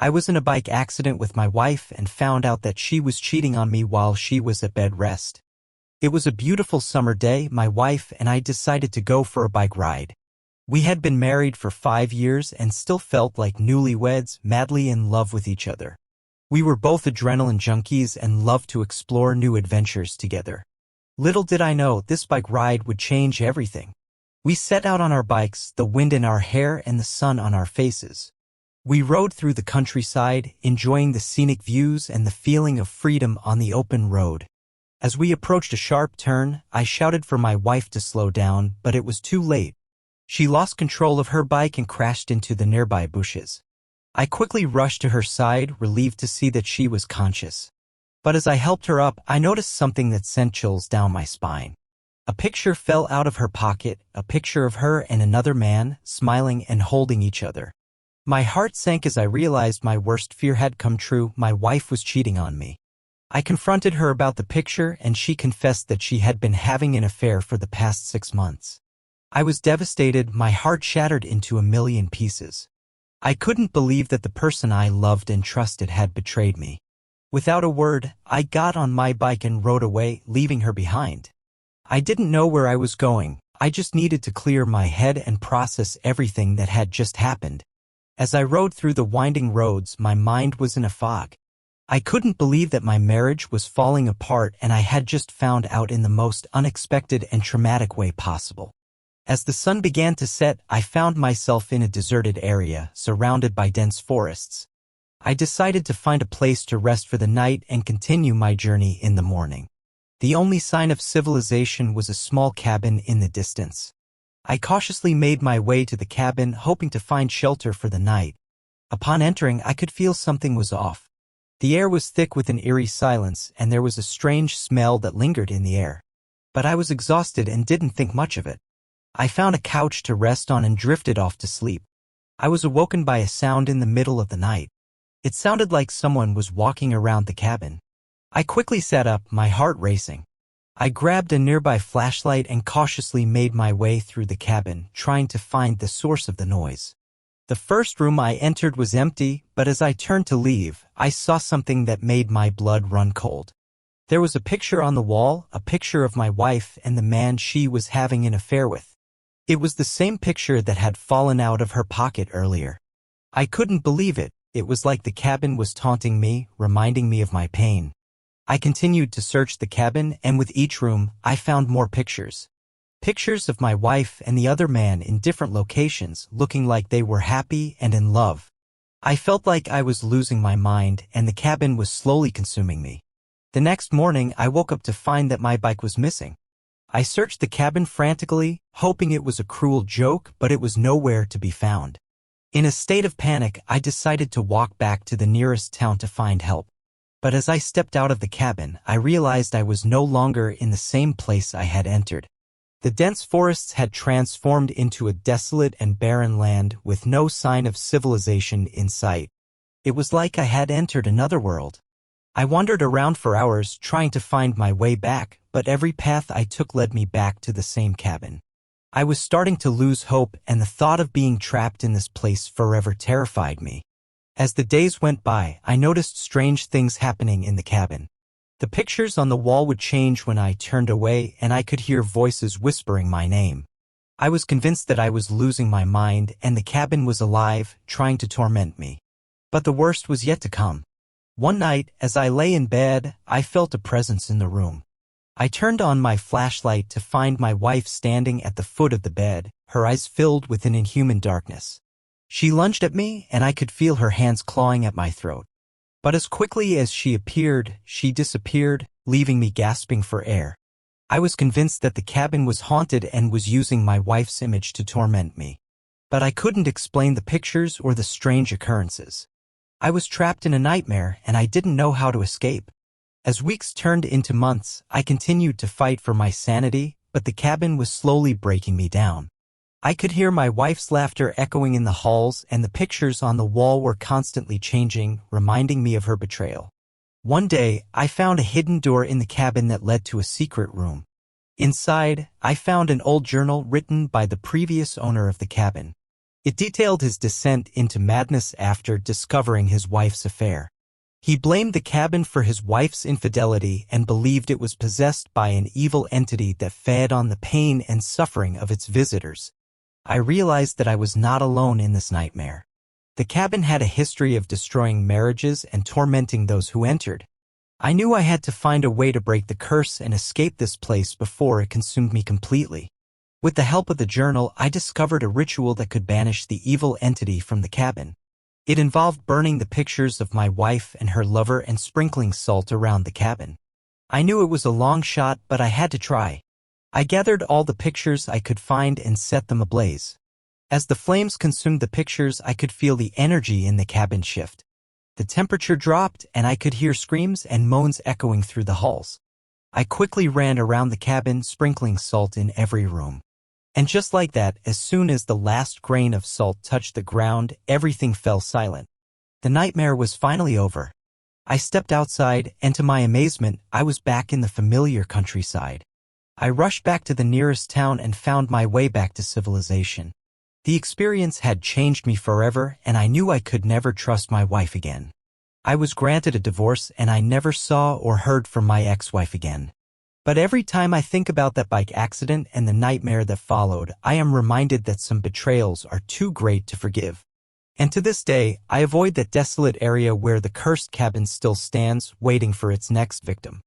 I was in a bike accident with my wife and found out that she was cheating on me while she was at bed rest. It was a beautiful summer day. My wife and I decided to go for a bike ride. We had been married for 5 years and still felt like newlyweds, madly in love with each other. We were both adrenaline junkies and loved to explore new adventures together. Little did I know this bike ride would change everything. We set out on our bikes, the wind in our hair and the sun on our faces. We rode through the countryside, enjoying the scenic views and the feeling of freedom on the open road. As we approached a sharp turn, I shouted for my wife to slow down, but it was too late. She lost control of her bike and crashed into the nearby bushes. I quickly rushed to her side, relieved to see that she was conscious. But as I helped her up, I noticed something that sent chills down my spine. A picture fell out of her pocket, a picture of her and another man, smiling and holding each other. My heart sank as I realized my worst fear had come true. My wife was cheating on me. I confronted her about the picture and she confessed that she had been having an affair for the past 6 months. I was devastated, my heart shattered into a million pieces. I couldn't believe that the person I loved and trusted had betrayed me. Without a word, I got on my bike and rode away, leaving her behind. I didn't know where I was going. I just needed to clear my head and process everything that had just happened. As I rode through the winding roads, my mind was in a fog. I couldn't believe that my marriage was falling apart and I had just found out in the most unexpected and traumatic way possible. As the sun began to set, I found myself in a deserted area, surrounded by dense forests. I decided to find a place to rest for the night and continue my journey in the morning. The only sign of civilization was a small cabin in the distance. I cautiously made my way to the cabin, hoping to find shelter for the night. Upon entering, I could feel something was off. The air was thick with an eerie silence, and there was a strange smell that lingered in the air. But I was exhausted and didn't think much of it. I found a couch to rest on and drifted off to sleep. I was awoken by a sound in the middle of the night. It sounded like someone was walking around the cabin. I quickly sat up, my heart racing. I grabbed a nearby flashlight and cautiously made my way through the cabin, trying to find the source of the noise. The first room I entered was empty, but as I turned to leave, I saw something that made my blood run cold. There was a picture on the wall, a picture of my wife and the man she was having an affair with. It was the same picture that had fallen out of her pocket earlier. I couldn't believe it. It was like the cabin was taunting me, reminding me of my pain. I continued to search the cabin, and with each room, I found more pictures. Pictures of my wife and the other man in different locations, looking like they were happy and in love. I felt like I was losing my mind, and the cabin was slowly consuming me. The next morning, I woke up to find that my bike was missing. I searched the cabin frantically, hoping it was a cruel joke, but it was nowhere to be found. In a state of panic, I decided to walk back to the nearest town to find help. But as I stepped out of the cabin, I realized I was no longer in the same place I had entered. The dense forests had transformed into a desolate and barren land with no sign of civilization in sight. It was like I had entered another world. I wandered around for hours trying to find my way back, but every path I took led me back to the same cabin. I was starting to lose hope, and the thought of being trapped in this place forever terrified me. As the days went by, I noticed strange things happening in the cabin. The pictures on the wall would change when I turned away, and I could hear voices whispering my name. I was convinced that I was losing my mind and the cabin was alive, trying to torment me. But the worst was yet to come. One night, as I lay in bed, I felt a presence in the room. I turned on my flashlight to find my wife standing at the foot of the bed, her eyes filled with an inhuman darkness. She lunged at me, and I could feel her hands clawing at my throat. But as quickly as she appeared, she disappeared, leaving me gasping for air. I was convinced that the cabin was haunted and was using my wife's image to torment me. But I couldn't explain the pictures or the strange occurrences. I was trapped in a nightmare, and I didn't know how to escape. As weeks turned into months, I continued to fight for my sanity, but the cabin was slowly breaking me down. I could hear my wife's laughter echoing in the halls, and the pictures on the wall were constantly changing, reminding me of her betrayal. One day, I found a hidden door in the cabin that led to a secret room. Inside, I found an old journal written by the previous owner of the cabin. It detailed his descent into madness after discovering his wife's affair. He blamed the cabin for his wife's infidelity and believed it was possessed by an evil entity that fed on the pain and suffering of its visitors. I realized that I was not alone in this nightmare. The cabin had a history of destroying marriages and tormenting those who entered. I knew I had to find a way to break the curse and escape this place before it consumed me completely. With the help of the journal, I discovered a ritual that could banish the evil entity from the cabin. It involved burning the pictures of my wife and her lover and sprinkling salt around the cabin. I knew it was a long shot, but I had to try. I gathered all the pictures I could find and set them ablaze. As the flames consumed the pictures, I could feel the energy in the cabin shift. The temperature dropped, and I could hear screams and moans echoing through the halls. I quickly ran around the cabin, sprinkling salt in every room. And just like that, as soon as the last grain of salt touched the ground, everything fell silent. The nightmare was finally over. I stepped outside, and to my amazement, I was back in the familiar countryside. I rushed back to the nearest town and found my way back to civilization. The experience had changed me forever, and I knew I could never trust my wife again. I was granted a divorce, and I never saw or heard from my ex-wife again. But every time I think about that bike accident and the nightmare that followed, I am reminded that some betrayals are too great to forgive. And to this day, I avoid that desolate area where the cursed cabin still stands, waiting for its next victim.